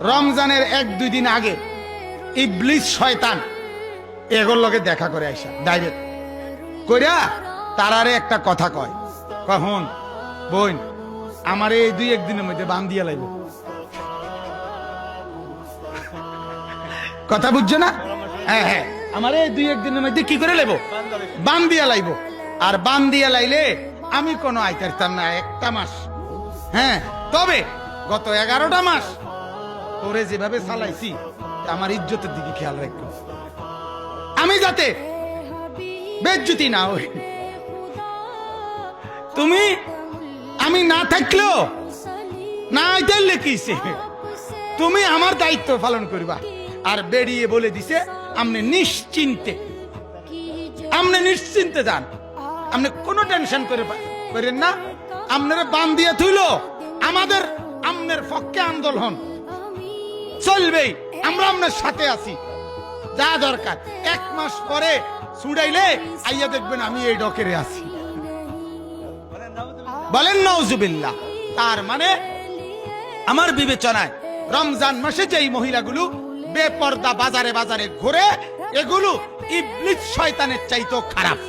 রমজানের 1-2 দিন আগে ইবলিস শয়তান এগুলোর লগে দেখা করে আইসা ডাইরেক্ট কইরা তারারে একটা কথা কয়, কখন বোন আমার এই 2-1 দিনের মধ্যে বান দিয়া লাইব। কথা বুঝছো না? হ্যাঁ হ্যাঁ, আমার এই 2-1 দিনের মধ্যে কি করে লাইব? বান দিয়া লাইব। আর বান দিয়া লাইলে আমি কোনো আইতারতাম না 1টা মাস। হ্যাঁ, তবে গত 11টা মাস তোরে যেভাবে চালাইছি আমার ইজ্জতের দিকে খেয়াল রাখো, আমি যাতে বেজ্জতি না হই। তুমি আমি না থাকলেও না আইতাইলে কিছে, তুমি আমার দায়িত্ব পালন করবা। আর বেরিয়ে বলে দিছে আপনি নিশ্চিন্তে, আপনি নিশ্চিন্তে যান, আপনি কোনো টেনশন করেন না। আপনারা বান দিয়ে থইল আমাদের আমনের পক্ষে আন্দোলন চলবেই, আমরা আপনার সাথে আছি। যা দরকার 1 মাস পরে ছুড়াইলে আইয়া দেখবেন আমি এই ডকেরে আছি। বলেন নাউজুবিল্লাহ। তার মানে আমার বিবেচনায় রমজান মাসে যেই মহিলাগুলো বেপর্দা বাজারে বাজারে ঘুরে, এগুলো ইবলিস শয়তানের চাইতেও খারাপ।